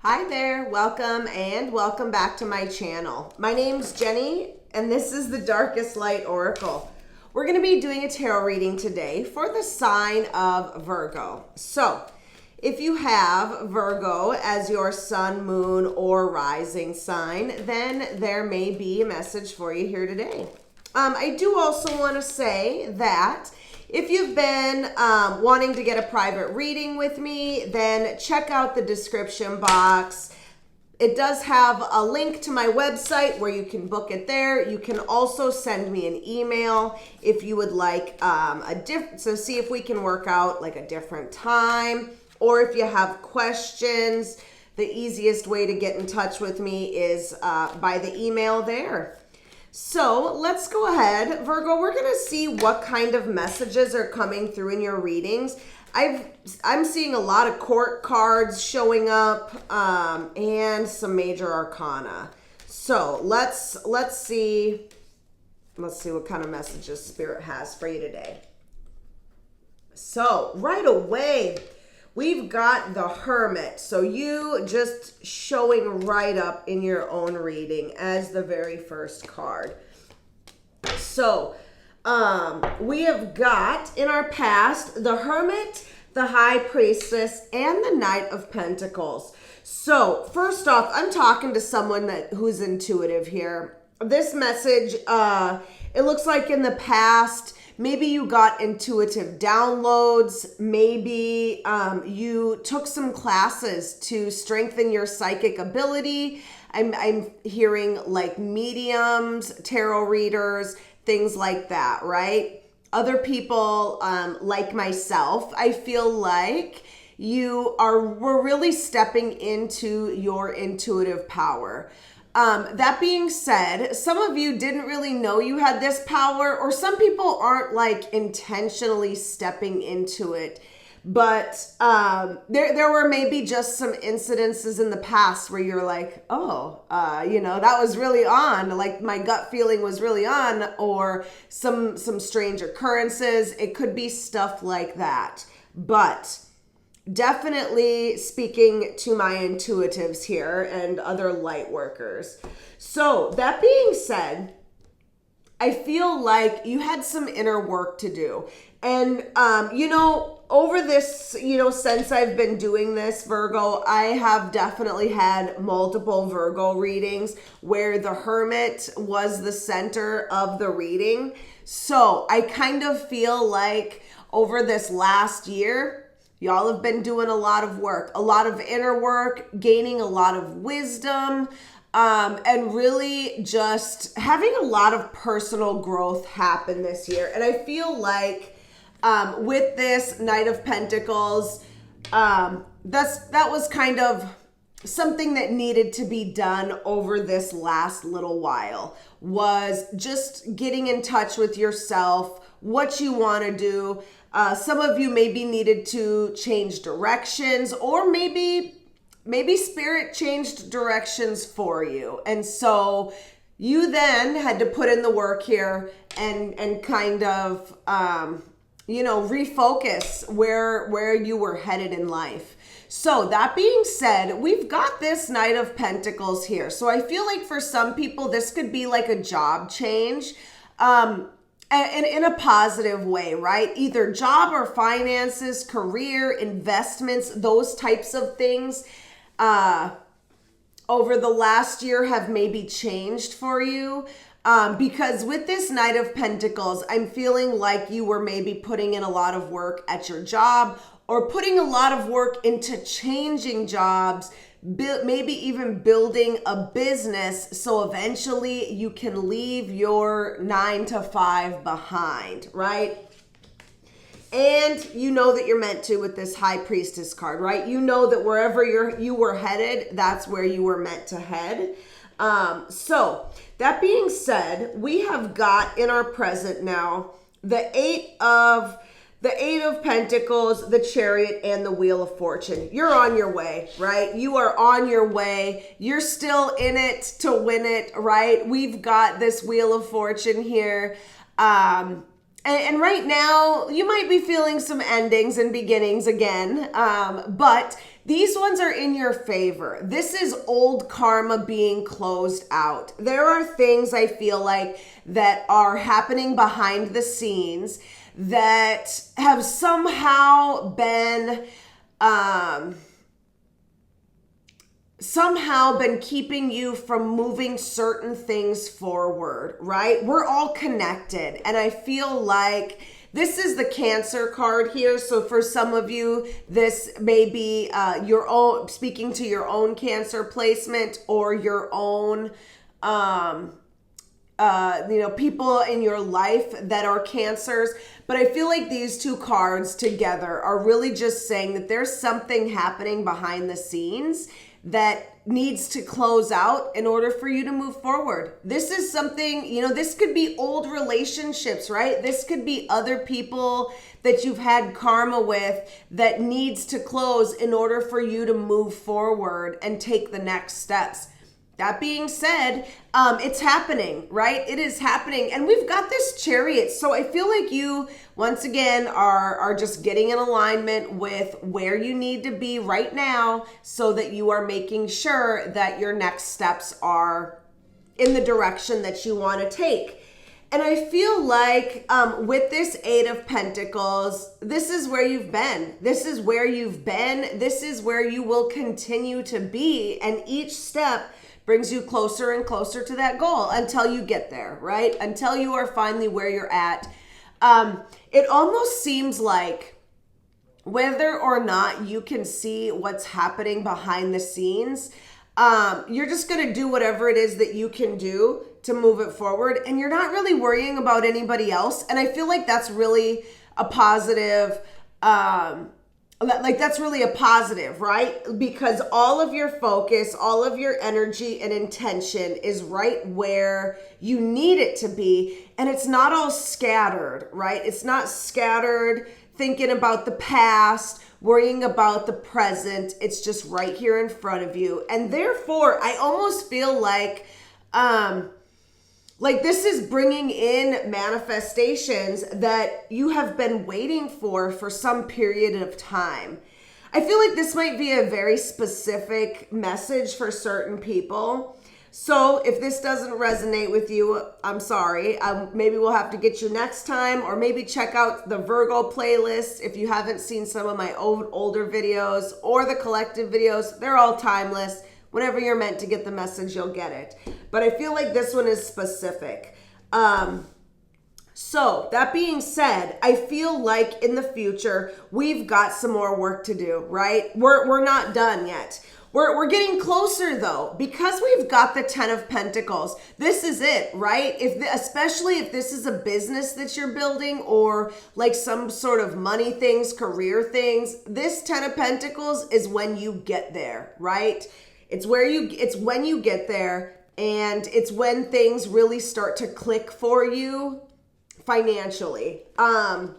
Hi there, welcome back to my channel. My name's Jenny and this is the Darkest Light Oracle. We're going to be doing a tarot reading today for the sign of Virgo. So if you have Virgo as your sun, moon, or rising sign, then there may be a message for you here today. I do also want to say that if you've been wanting to get a private reading with me, then check out the description box. It does have a link to my website where you can book it there. You can also send me an email if you would like so see if we can work out like a different time, or if you have questions, the easiest way to get in touch with me is by the email there. So let's go ahead, Virgo. We're going to see what kind of messages are coming through in your readings. I'm seeing a lot of court cards showing up and some major arcana. So let's see what kind of messages Spirit has for you today. So right away, we've got the Hermit. So you just showing right up in your own reading as the very first card. So we have got in our past the Hermit, the High Priestess, and the Knight of Pentacles. So first off, I'm talking to someone who's intuitive here. This message, it looks like in the past, maybe you got intuitive downloads. Maybe you took some classes to strengthen your psychic ability. I'm hearing like mediums, tarot readers, things like that, right? Other people like myself, I feel like we're really stepping into your intuitive power. That being said, some of you didn't really know you had this power, or some people aren't like intentionally stepping into it. But there were maybe just some incidences in the past where you're like, oh, that was really on, like my gut feeling was really on, or some strange occurrences. It could be stuff like that. But definitely speaking to my intuitives here and other light workers. So that being said, I feel like you had some inner work to do. And, over this, since I've been doing this, Virgo, I have definitely had multiple Virgo readings where the Hermit was the center of the reading. So I kind of feel like over this last year, y'all have been doing a lot of work, a lot of inner work, gaining a lot of wisdom, and really just having a lot of personal growth happen this year. And I feel like with this Knight of Pentacles, that was kind of something that needed to be done over this last little while, was just getting in touch with yourself, what you want to do. Some of you maybe needed to change directions, or maybe Spirit changed directions for you. And so you then had to put in the work here and kind of, refocus where you were headed in life. So that being said, we've got this Knight of Pentacles here. So I feel like for some people, this could be like a job change, and in a positive way, right? Either job or finances, career, investments, those types of things over the last year have maybe changed for you. Because with this Knight of Pentacles, I'm feeling like you were maybe putting in a lot of work at your job, or putting a lot of work into changing jobs, maybe even building a business so eventually you can leave your 9-to-5 behind, right? And you know that you're meant to with this High Priestess card, right? You know that wherever you were headed, that's where you were meant to head. So that being said, we have got in our present now the eight of Pentacles, the Chariot, and the Wheel of Fortune. You're on your way, right? You are on your way. You're still in it to win it, right? We've got this Wheel of Fortune here. And right now, you might be feeling some endings and beginnings again, but these ones are in your favor. This is old karma being closed out. There are things I feel like that are happening behind the scenes that have somehow been keeping you from moving certain things forward, right? We're all connected. And I feel like this is the Cancer card here. So for some of you, this may be your own, speaking to your own Cancer placement or your own, people in your life that are Cancers. But I feel like these two cards together are really just saying that there's something happening behind the scenes that needs to close out in order for you to move forward. This is something, this could be old relationships, right? This could be other people that you've had karma with that needs to close in order for you to move forward and take the next steps. That being said, it's happening, right? It is happening. And we've got this Chariot. So I feel like you, once again, are just getting in alignment with where you need to be right now so that you are making sure that your next steps are in the direction that you want to take. And I feel like with this Eight of Pentacles, this is where you've been. This is where you've been. This is where you will continue to be. And each step brings you closer and closer to that goal until you get there, right? Until you are finally where you're at. It almost seems like whether or not you can see what's happening behind the scenes, you're just going to do whatever it is that you can do to move it forward. And you're not really worrying about anybody else. And I feel like that's really a positive, that's really a positive, right? Because all of your focus, all of your energy and intention is right where you need it to be. And it's not all scattered, right? It's not scattered thinking about the past, worrying about the present. It's just right here in front of you. And therefore, I almost feel like this is bringing in manifestations that you have been waiting for some period of time. I feel like this might be a very specific message for certain people. So if this doesn't resonate with you, I'm sorry. Maybe we'll have to get you next time, or maybe check out the Virgo playlist if you haven't seen some of my older videos or the collective videos. They're all timeless. Whenever you're meant to get the message, you'll get it. But I feel like this one is specific. So that being said, I feel like in the future, we've got some more work to do, right? We're not done yet. We're getting closer though, because we've got the 10 of Pentacles. This is it, right? Especially if this is a business that you're building or like some sort of money things, career things, this 10 of Pentacles is when you get there, right? It's when you get there, and it's when things really start to click for you financially. I'm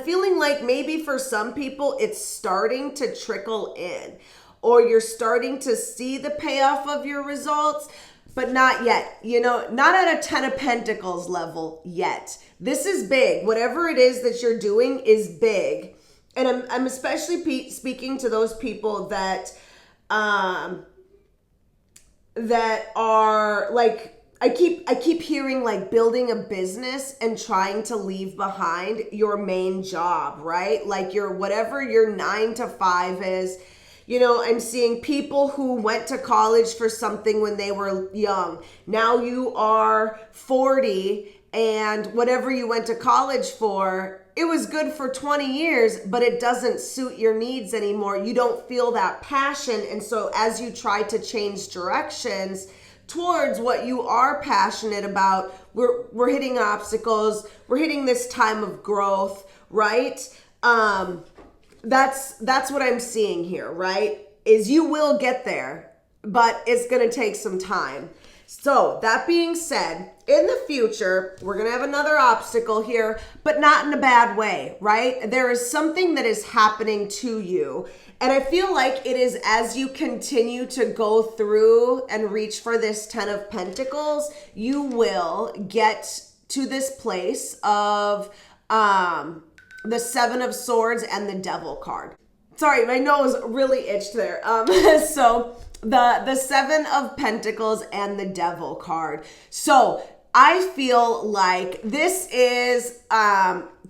feeling like maybe for some people it's starting to trickle in, or you're starting to see the payoff of your results, but not yet. Not at a 10 of Pentacles level yet. This is big. Whatever it is that you're doing is big. And I'm especially speaking to those people that are like, I keep hearing like building a business and trying to leave behind your main job, right? Like whatever your 9 to 5 is. I'm seeing people who went to college for something when they were young. Now you are 40, and whatever you went to college for, it was good for 20 years, but it doesn't suit your needs anymore. You don't feel that passion. And so as you try to change directions towards what you are passionate about, we're hitting obstacles. We're hitting this time of growth, right? That's what I'm seeing here, right? Is you will get there, but it's going to take some time. So that being said, in the future, we're going to have another obstacle here, but not in a bad way, right? There is something that is happening to you. And I feel like it is as you continue to go through and reach for this 10 of Pentacles, you will get to this place of the Seven of Swords and the Devil card. Sorry, my nose really itched there. So the Seven of Pentacles and the Devil card. So I feel like this is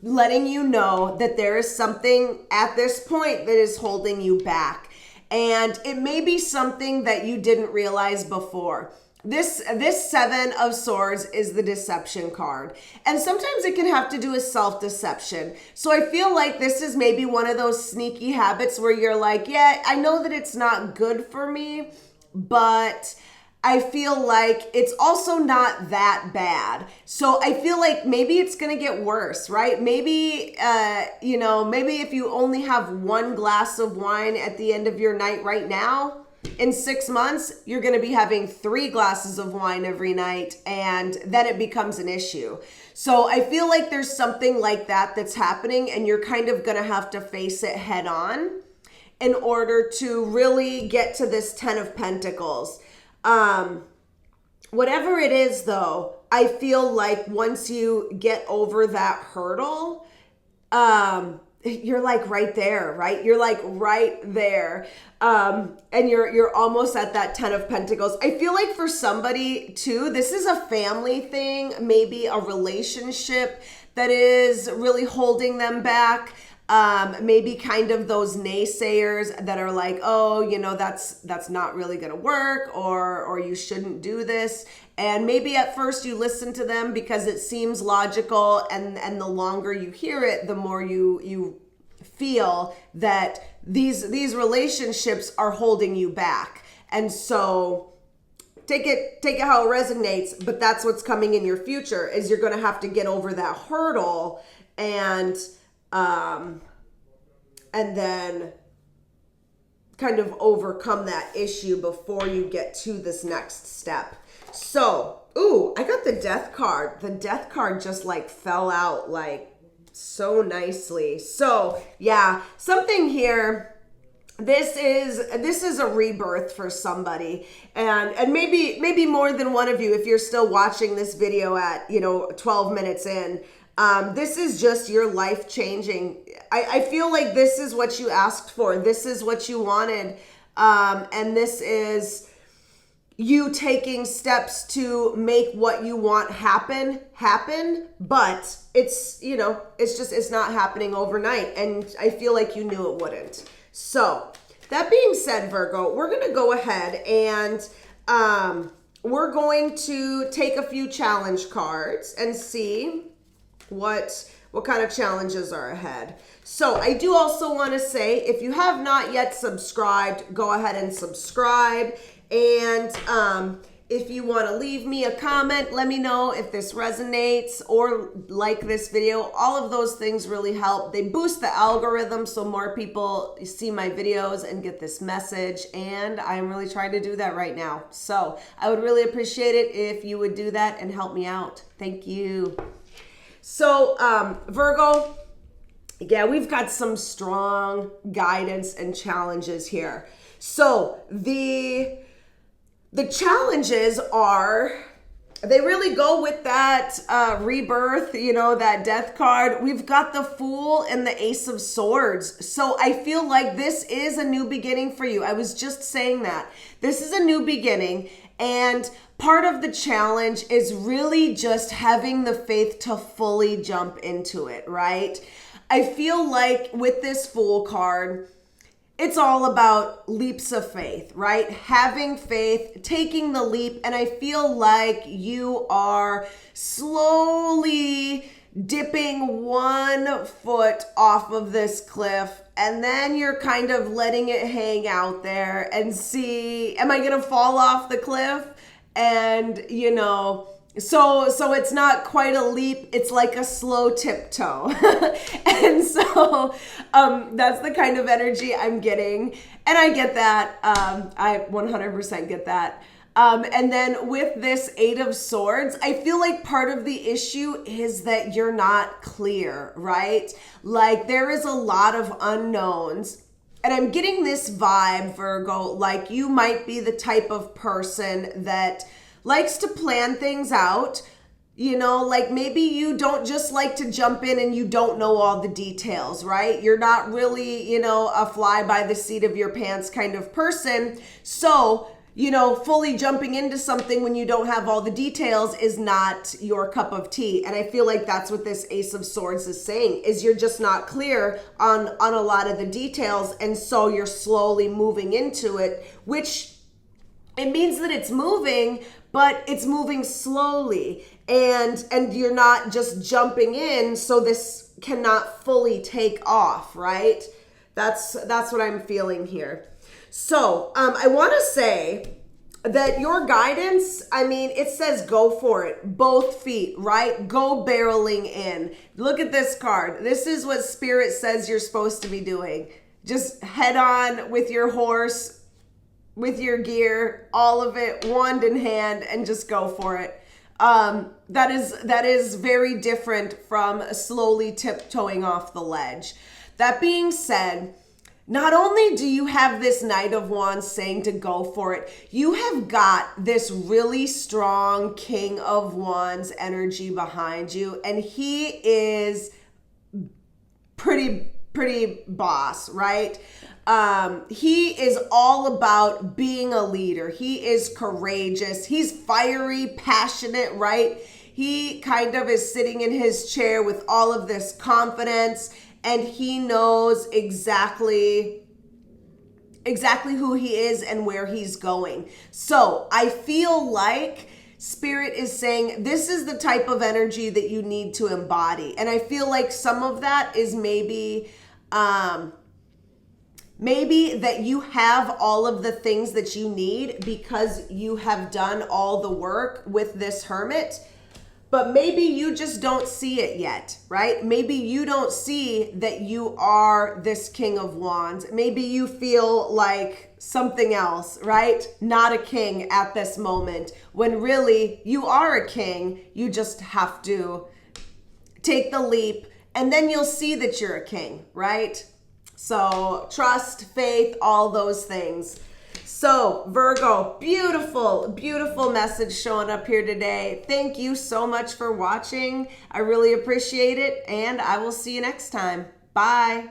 letting you know that there is something at this point that is holding you back. And it may be something that you didn't realize before. This Seven of Swords is the deception card. And sometimes it can have to do with self-deception. So I feel like this is maybe one of those sneaky habits where you're like, yeah, I know that it's not good for me, but I feel like it's also not that bad. So I feel like maybe it's going to get worse, right? Maybe, maybe if you only have one glass of wine at the end of your night right now, in 6 months, you're going to be having 3 glasses of wine every night, and then it becomes an issue. So I feel like there's something like that that's happening, and you're kind of going to have to face it head on in order to really get to this 10 of Pentacles. Whatever it is, though, I feel like once you get over that hurdle, you're like right there, right? You're like right there. And you're almost at that 10 of Pentacles. I feel like for somebody too, this is a family thing, maybe a relationship that is really holding them back. Maybe kind of those naysayers that are like, oh, that's not really going to work, or you shouldn't do this. And maybe at first you listen to them because it seems logical, and the longer you hear it, the more you feel that these relationships are holding you back. And so take it how it resonates, but that's what's coming in your future is you're going to have to get over that hurdle and then kind of overcome that issue before you get to this next step. So, ooh, I got the Death card. The Death card just like fell out like so nicely. So yeah, something here. This is a rebirth for somebody, and maybe more than one of you if you're still watching this video at 12 minutes in. This is just your life changing. I feel like this is what you asked for. This is what you wanted. And this is you taking steps to make what you want happen, but it's not happening overnight. And I feel like you knew it wouldn't. So that being said, Virgo, we're going to go ahead and, we're going to take a few challenge cards and see what kind of challenges are ahead. So I do also want to say, if you have not yet subscribed, go ahead and subscribe. And if you want to leave me a comment, let me know if this resonates or like this video. All of those things really help. They boost the algorithm so more people see my videos and get this message. And I'm really trying to do that right now. So I would really appreciate it if you would do that and help me out. Thank you. So Virgo, yeah, we've got some strong guidance and challenges here. So the challenges are, they really go with that rebirth, that Death card. We've got the Fool and the Ace of Swords. So I feel like this is a new beginning for you. I was just saying that. This is a new beginning, and part of the challenge is really just having the faith to fully jump into it, right? I feel like with this Fool card, it's all about leaps of faith, right? Having faith, taking the leap. And I feel like you are slowly dipping one foot off of this cliff, and then you're kind of letting it hang out there and see, am I going to fall off the cliff? And, so it's not quite a leap. It's like a slow tiptoe. And so that's the kind of energy I'm getting. And I get that. I 100% get that. And then with this Eight of Swords, I feel like part of the issue is that you're not clear, right? Like there is a lot of unknowns. And I'm getting this vibe, Virgo, like you might be the type of person that likes to plan things out, You know, like maybe you don't just like to jump in and you don't know all the details, right? You're not really, you know, a fly by the seat of your pants kind of person. So, you know, fully jumping into something when you don't have all the details is not your cup of tea. And I feel like that's what this Ace of Swords is saying, is you're just not clear on a lot of the details. And so you're slowly moving into it, which it means that it's moving, but it's moving slowly, and you're not just jumping in, so this cannot fully take off, right? That's what I'm feeling here. So I want to say that your guidance, I mean, it says go for it, both feet, right? Go barreling in. Look at this card. This is what Spirit says you're supposed to be doing. Just head on with your horse, with your gear, all of it, wand in hand, and just go for it. That is very different from slowly tiptoeing off the ledge. That being said, not only do you have this Knight of Wands saying to go for it, you have got this really strong King of Wands energy behind you, and he is pretty boss, right? He is all about being a leader. He is courageous. He's fiery, passionate, right? He kind of is sitting in his chair with all of this confidence, and he knows exactly who he is and where he's going. So I feel like Spirit is saying this is the type of energy that you need to embody. And I feel like some of that is maybe that you have all of the things that you need because you have done all the work with this Hermit, but maybe you just don't see it yet, right? Maybe you don't see that you are this King of Wands. Maybe you feel like something else, right? Not a king at this moment, when really you are a king. You just have to take the leap, and then you'll see that you're a king, right? So trust, faith, all those things. So Virgo, beautiful, beautiful message showing up here today. Thank you so much for watching. I really appreciate it, and I will see you next time. Bye.